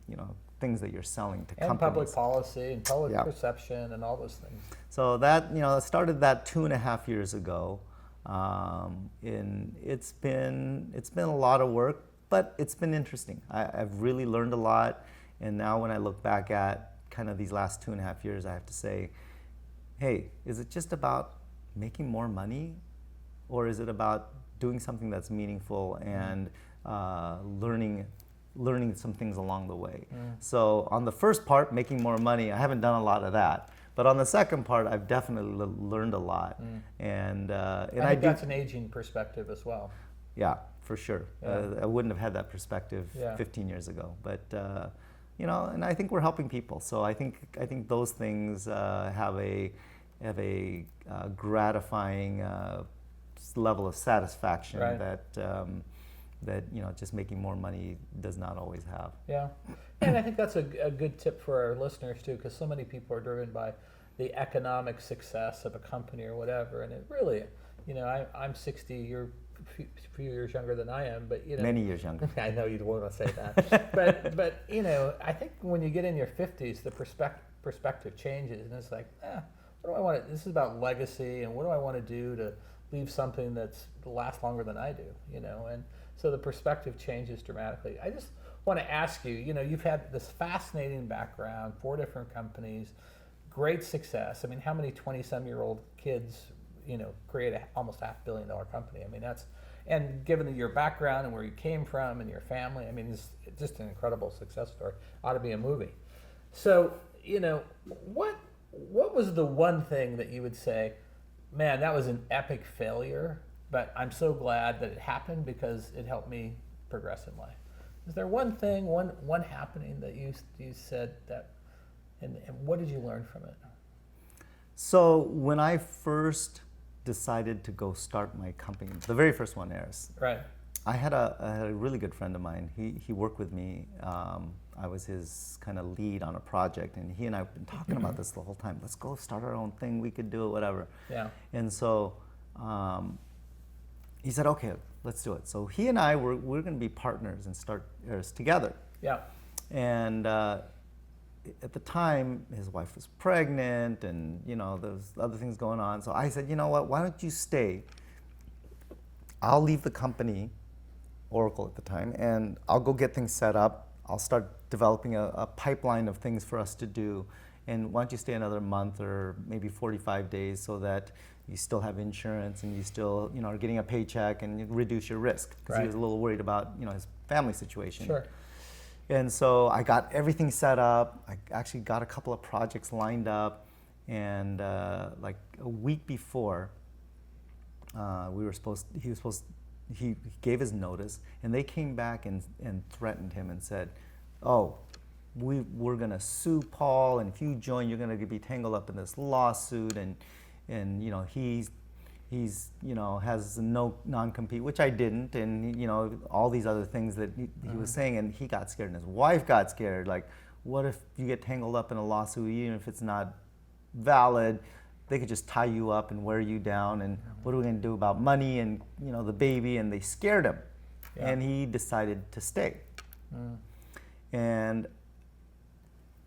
you know, things that you're selling to companies. And public policy and public perception and all those things. So that, you know, I started that 2.5 years ago. And it's been a lot of work, but it's been interesting. I've really learned a lot, and now when I look back at kind of these last 2.5 years, I have to say, hey, is it just about making more money, or is it about doing something that's meaningful and learning some things along the way? So on the first part, making more money, I haven't done a lot of that. But on the second part, I've definitely learned a lot, and I think that's an aging perspective as well. Yeah, for sure. I wouldn't have had that perspective 15 years ago, but you know, and I think we're helping people. So I think those things have a gratifying level of satisfaction that you know, just making more money does not always have. Yeah, and I think that's a good tip for our listeners too, because so many people are driven by the economic success of a company or whatever, and it really, you know, I'm 60, you're a few years younger than I am, but you know, many years younger. I know you'd want to say that, but you know, I think when you get in your 50s, the perspective changes, and it's like, what do I want to? This is about legacy, and what do I want to do to leave something that's lasts longer than I do, you know, and so the perspective changes dramatically. I just want to ask you, you know, you've had this fascinating background, 4 different companies, great success. I mean, how many 20-some-year-old kids, you know, create almost $500 million company? I mean, that's, and given your background and where you came from and your family, I mean, it's just an incredible success story. Ought to be a movie. So, you know, what was the one thing that you would say, man, that was an epic failure, but I'm so glad that it happened because it helped me progress in life? Is there one thing, one happening that you said that, and what did you learn from it? So when I first decided to go start my company, the very first one, Aris, right, I had a really good friend of mine. He worked with me. I was his kind of lead on a project, and he and I have been talking about this the whole time. Let's go start our own thing. We could do it, whatever. Yeah. And so he said, okay, let's do it. So he and I we're going to be partners and start Aris together. Yeah. And at the time, his wife was pregnant, and you know, there's other things going on. So I said, you know what? Why don't you stay? I'll leave the company, Oracle at the time, and I'll go get things set up. I'll start developing a pipeline of things for us to do. And why don't you stay another month or maybe 45 days so that you still have insurance and you still, you know, are getting a paycheck and you reduce your risk, because he was a little worried about, you know, his family situation. Sure. And so I got everything set up. I actually got a couple of projects lined up, and like a week before, he gave his notice, and they came back and threatened him and said, oh, we're gonna sue Paul, and if you join, you're gonna be tangled up in this lawsuit, and you know, he's you know, has no non-compete, which I didn't, and you know, all these other things that he was saying, and he got scared, and his wife got scared. Like, what if you get tangled up in a lawsuit, even if it's not valid? They could just tie you up and wear you down, and what are we going to do about money and, you know, the baby? And they scared him, and he decided to stay. And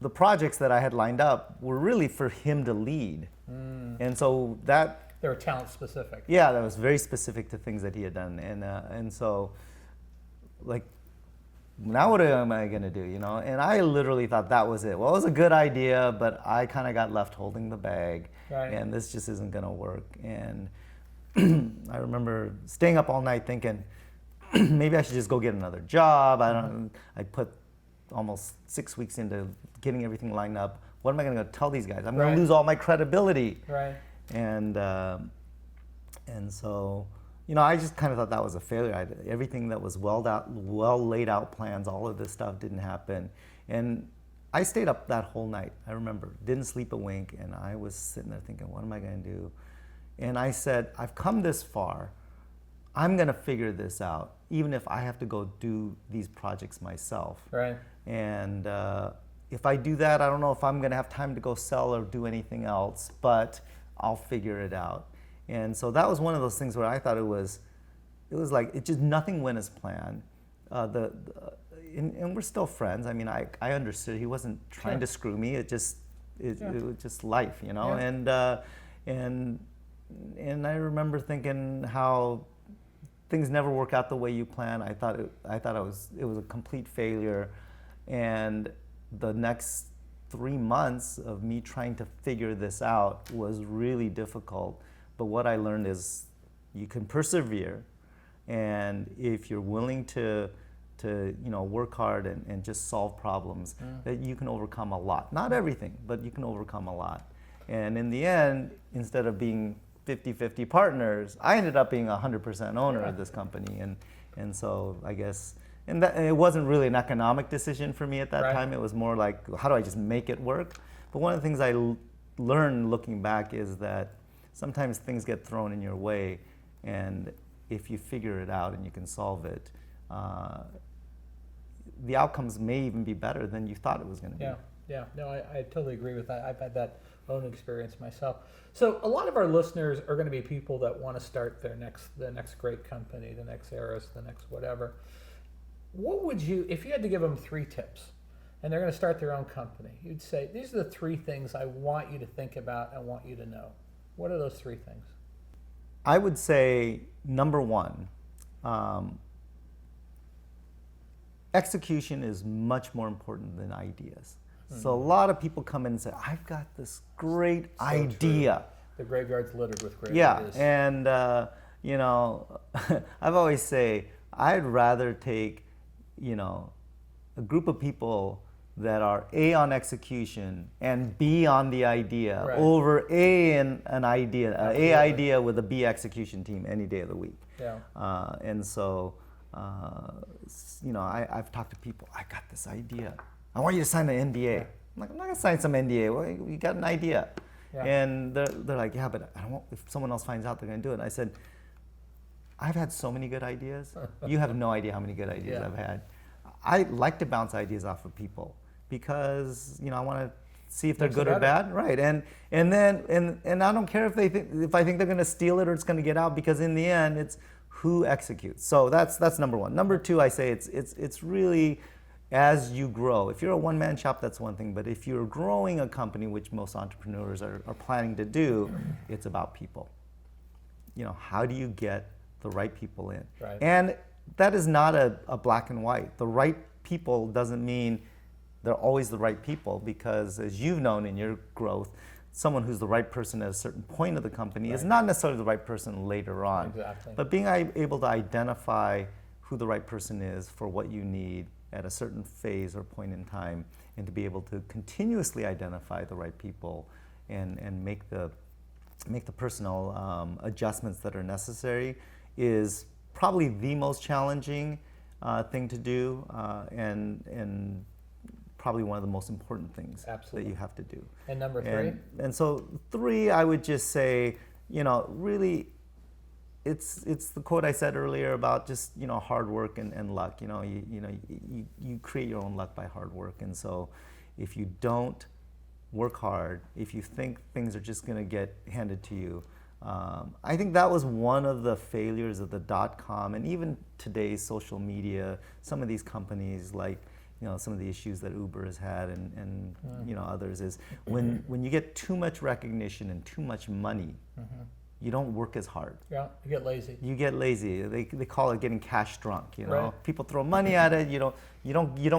the projects that I had lined up were really for him to lead, and so that they were talent specific. Yeah, that was very specific to things that he had done, and so, like, now what am I going to do, you know? And I literally thought that was it. Well, it was a good idea, but I kind of got left holding the bag, and this just isn't going to work. And I remember staying up all night thinking, maybe I should just go get another job. I put almost 6 weeks into getting everything lined up. What am I going to tell these guys? I'm going to lose all my credibility. Right. And so, you know, I just kind of thought that was a failure. Everything that was well laid out plans, all of this stuff didn't happen. And I stayed up that whole night. I remember, didn't sleep a wink, and I was sitting there thinking, what am I going to do? And I said, I've come this far. I'm going to figure this out. even if I have to go do these projects myself. Right. And if I do that, I don't know if I'm going to have time to go sell or do anything else, but I'll figure it out. And so that was one of those things where I thought it was like, it just, nothing went as planned. And we're still friends. I mean, I understood he wasn't trying to screw me. It was just life, you know. Yeah. And I remember thinking how things never work out the way you plan. I thought it was a complete failure, and the next 3 months of me trying to figure this out was really difficult. But what I learned is you can persevere, and if you're willing to work hard and just solve problems, that you can overcome a lot. Not everything, but you can overcome a lot. And in the end, instead of being 50-50 partners, I ended up being 100% owner of this company. And so I guess, and it wasn't really an economic decision for me at that time. It was more like, how do I just make it work? But one of the things I learned looking back is that sometimes things get thrown in your way, and if you figure it out and you can solve it, the outcomes may even be better than you thought it was going to be. Yeah, no, I totally agree with that. I've had that own experience myself. So a lot of our listeners are going to be people that want to start the next great company, the next Eris, the next whatever. What would you, if you had to give them 3 tips, and they're going to start their own company, you'd say, these are the 3 things I want you to think about, I want you to know. What are those 3 things? I would say, number 1, execution is much more important than ideas. So a lot of people come in and say, I've got this great idea. True. The graveyard's littered with great Yeah, ideas. and I've always say, I'd rather take, a group of people that are A on execution and B on the idea over A in an idea, A idea with a B execution team any day of the week. Yeah. And so, I've talked to people, I got this idea. I want you to sign an NDA. I'm like, I'm not gonna sign some NDA. Well, you got an idea. Yeah. And they're like, yeah, but I don't want, if someone else finds out, they're gonna do it. And I said, I've had so many good ideas. You have no idea how many good ideas I've had. I like to bounce ideas off of people because I want to see if they're good or bad, right? And I don't care if I think they're gonna steal it or it's gonna get out, because in the end, it's who executes. So that's number 1. Number 2, I say it's really, as you grow, if you're a one-man shop, that's one thing, but if you're growing a company, which most entrepreneurs are planning to do, it's about people. How do you get the right people in? Right. And that is not a black and white. The right people doesn't mean they're always the right people, because as you've known in your growth, someone who's the right person at a certain point of the company is not necessarily the right person later on. Exactly. But being able to identify who the right person is for what you need at a certain phase or point in time, and to be able to continuously identify the right people and make the personal adjustments that are necessary is probably the most challenging thing to do, and probably one of the most important things that you have to do. And number 3? And so 3, I would just say, really, it's the quote I said earlier about just hard work and luck. You create your own luck by hard work. And so if you don't work hard, if you think things are just going to get handed to you, I think that was one of the failures of the dotcom and even today's social media. Some of these companies, like some of the issues that Uber has had and others, is when you get too much recognition and too much money, you don't work as hard. Yeah, you get lazy. You get lazy. They call it getting cash drunk. Right. People throw money at it. You don't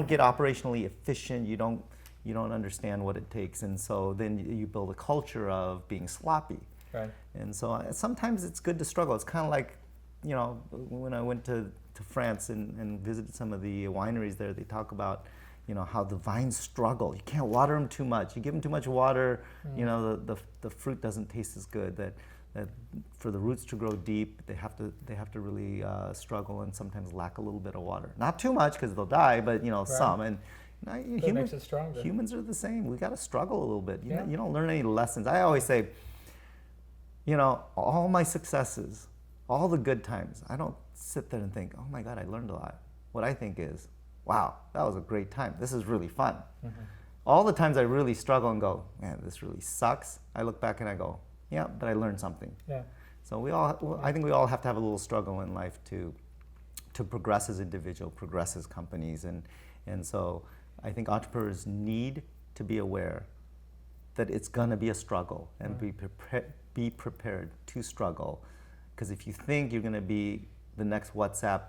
get operationally efficient. You don't understand what it takes, and so then you build a culture of being sloppy. Right. And so sometimes it's good to struggle. It's kind of like, when I went to France and visited some of the wineries there, they talk about, how the vines struggle. You can't water them too much. You give them too much water, the fruit doesn't taste as good. That for the roots to grow deep, they have to really struggle and sometimes lack a little bit of water. Not too much, because they'll die, but some. And that makes it stronger. Humans are the same. We got to struggle a little bit. You don't learn any lessons. I always say, all my successes, all the good times, I don't sit there and think, oh my God, I learned a lot. What I think is, wow, that was a great time. This is really fun. All the times I really struggle and go, man, this really sucks, I look back and I go, yeah, but I learned something. Yeah. So I think we all have to have a little struggle in life to progress as individual, progress as companies, and so I think entrepreneurs need to be aware that it's gonna be a struggle and be prepared to struggle. Because if you think you're gonna be the next WhatsApp,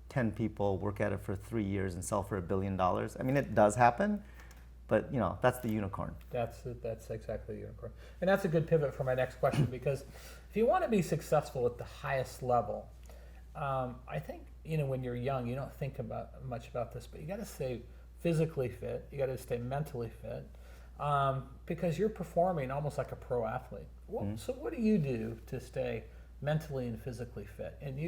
10 people work at it for 3 years and sell for $1 billion, I mean, it does happen, but that's the unicorn. That's exactly the unicorn. And that's a good pivot for my next question, because if you want to be successful at the highest level, I think, when you're young, you don't think much about this, but you got to stay physically fit, you got to stay mentally fit, because you're performing almost like a pro athlete. So what do you do to stay mentally and physically fit? And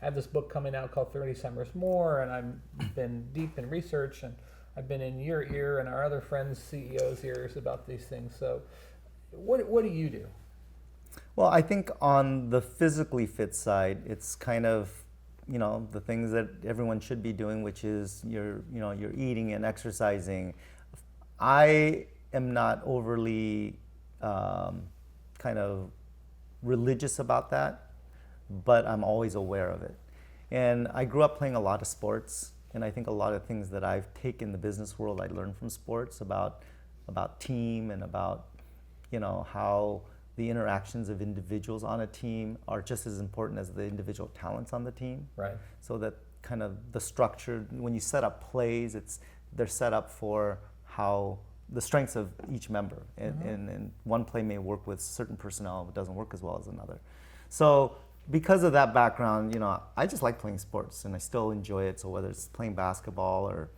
I have this book coming out called 30 Summers More, and I've been deep in research, and I've been in your ear and our other friends' CEOs' ears about these things. So what do you do? Well, I think on the physically fit side, it's kind of, the things that everyone should be doing, which is you're eating and exercising. I am not overly kind of religious about that, but I'm always aware of it. And I grew up playing a lot of sports, and I think a lot of things that I've taken in the business world I learned from sports about team and about how the interactions of individuals on a team are just as important as the individual talents on the team. Right. So that kind of the structure, when you set up plays, they're set up for how the strengths of each member. And one play may work with certain personnel, but doesn't work as well as another. So because of that background, I just like playing sports and I still enjoy it. So whether it's playing basketball or,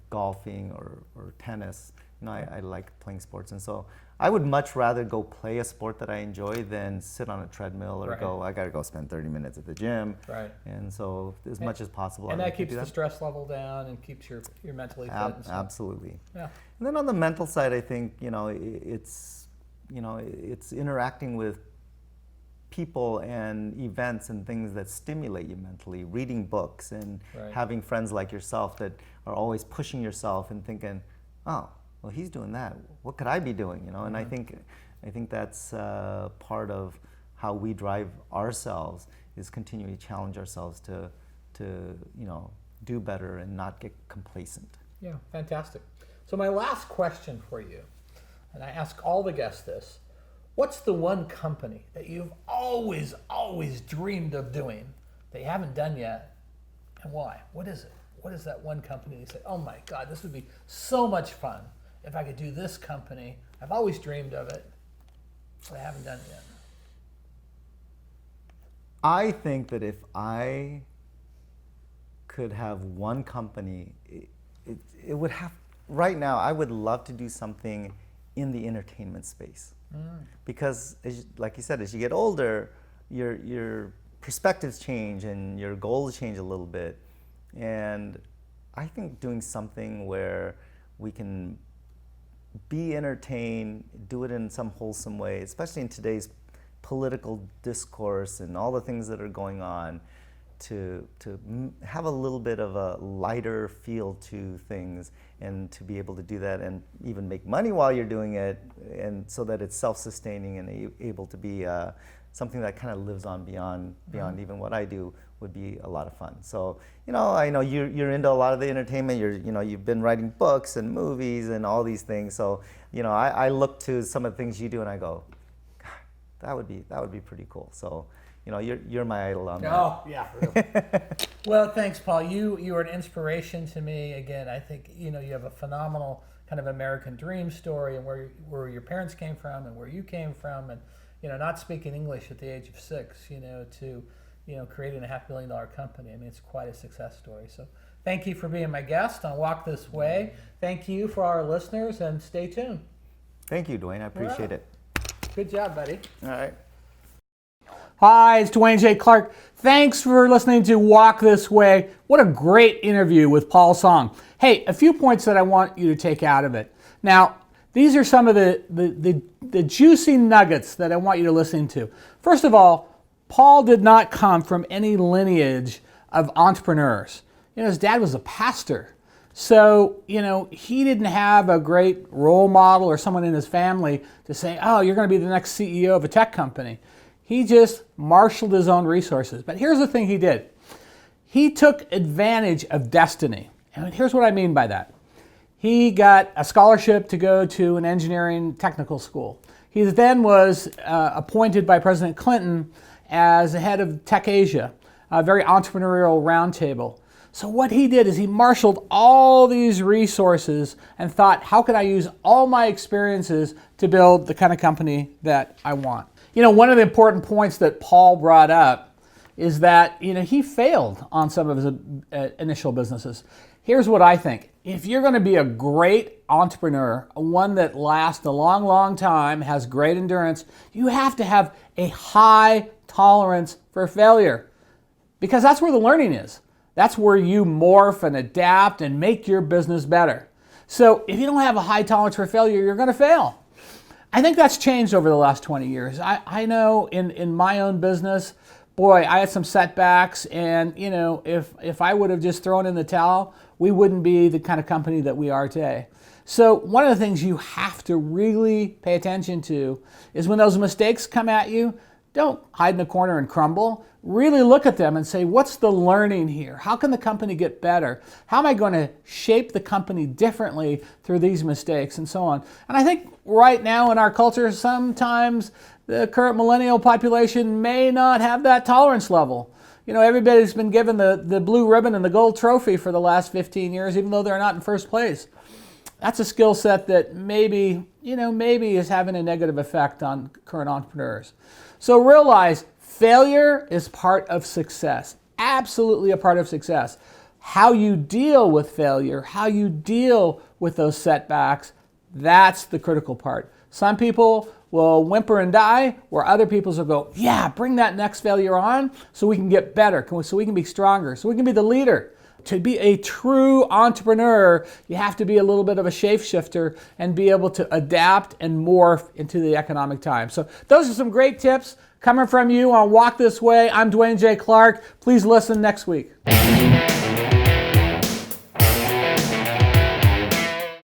golfing or tennis, I like playing sports. And so I would much rather go play a sport that I enjoy than sit on a treadmill or I got to go spend 30 minutes at the gym. Right. And so as much as possible. And that keeps the stress level down and keeps your mentally fit. Absolutely. Yeah. And then on the mental side, I think, it's interacting with people and events and things that stimulate you mentally, reading books and having friends like yourself that are always pushing yourself and thinking, oh, well, he's doing that. What could I be doing? And I think that's part of how we drive ourselves, is continuing to challenge ourselves to do better and not get complacent. Yeah, fantastic. So my last question for you, and I ask all the guests this: what's the one company that you've always dreamed of doing that you haven't done yet, and why? What is it? What is that one company you say, oh my God, this would be so much fun if I could do this company? I've always dreamed of it, but I haven't done it yet. I think that if I could have one company, it would have, right now, I would love to do something in the entertainment space. Because, like you said, as you get older, your perspectives change and your goals change a little bit. And I think doing something where we can be entertained, do it in some wholesome way, especially in today's political discourse and all the things that are going on, to have a little bit of a lighter feel to things, and to be able to do that and even make money while you're doing it, and so that it's self-sustaining and able to be something that kind of lives on beyond even what I do, would be a lot of fun. So, I know you're into a lot of the entertainment. You've been writing books and movies and all these things. So, I look to some of the things you do and I go, God, that would be pretty cool. So, you're my idol on that. Oh, yeah. Really. Well, thanks, Paul. You are an inspiration to me. Again, I think you have a phenomenal kind of American dream story, and where your parents came from and where you came from, and not speaking English at the age of 6, to creating a $500 million company. I mean, it's quite a success story. So thank you for being my guest on Walk This Way. Thank you for our listeners, and stay tuned. Thank you, Dwayne. I appreciate it. Good job, buddy. All right. Hi, it's Dwayne J. Clark. Thanks for listening to Walk This Way. What a great interview with Paul Song. Hey, a few points that I want you to take out of it. Now, These are some of the juicy nuggets that I want you to listen to. First of all, Paul did not come from any lineage of entrepreneurs. His dad was a pastor. So, he didn't have a great role model or someone in his family to say, oh, you're going to be the next CEO of a tech company. He just marshaled his own resources. But here's the thing he did. He took advantage of destiny. And here's what I mean by that. He got a scholarship to go to an engineering technical school. He then was appointed by President Clinton as the head of Tech Asia, a very entrepreneurial roundtable. So what he did is he marshaled all these resources and thought, how can I use all my experiences to build the kind of company that I want? One of the important points that Paul brought up is that, he failed on some of his initial businesses. Here's what I think. If you're going to be a great entrepreneur, one that lasts a long, long time, has great endurance, you have to have a high tolerance for failure, because that's where the learning is. That's where you morph and adapt and make your business better. So if you don't have a high tolerance for failure, you're going to fail. I think that's changed over the last 20 years. I know in my own business, boy, I had some setbacks, and if I would have just thrown in the towel, we wouldn't be the kind of company that we are today. So one of the things you have to really pay attention to is when those mistakes come at you, don't hide in a corner and crumble. Really look at them and say, what's the learning here? How can the company get better? How am I going to shape the company differently through these mistakes, and so on? And I think right now in our culture, sometimes the current millennial population may not have that tolerance level. Everybody's been given the blue ribbon and the gold trophy for the last 15 years, even though they're not in first place. That's a skill set that maybe is having a negative effect on current entrepreneurs. So realize failure is part of success, absolutely a part of success. How you deal with failure, how you deal with those setbacks, that's the critical part. Some people will whimper and die, where other people will go, yeah, bring that next failure on so we can get better, so we can be stronger, so we can be the leader. To be a true entrepreneur, you have to be a little bit of a shapeshifter and be able to adapt and morph into the economic times. So those are some great tips coming from you on Walk This Way. I'm Dwayne J. Clark. Please listen next week.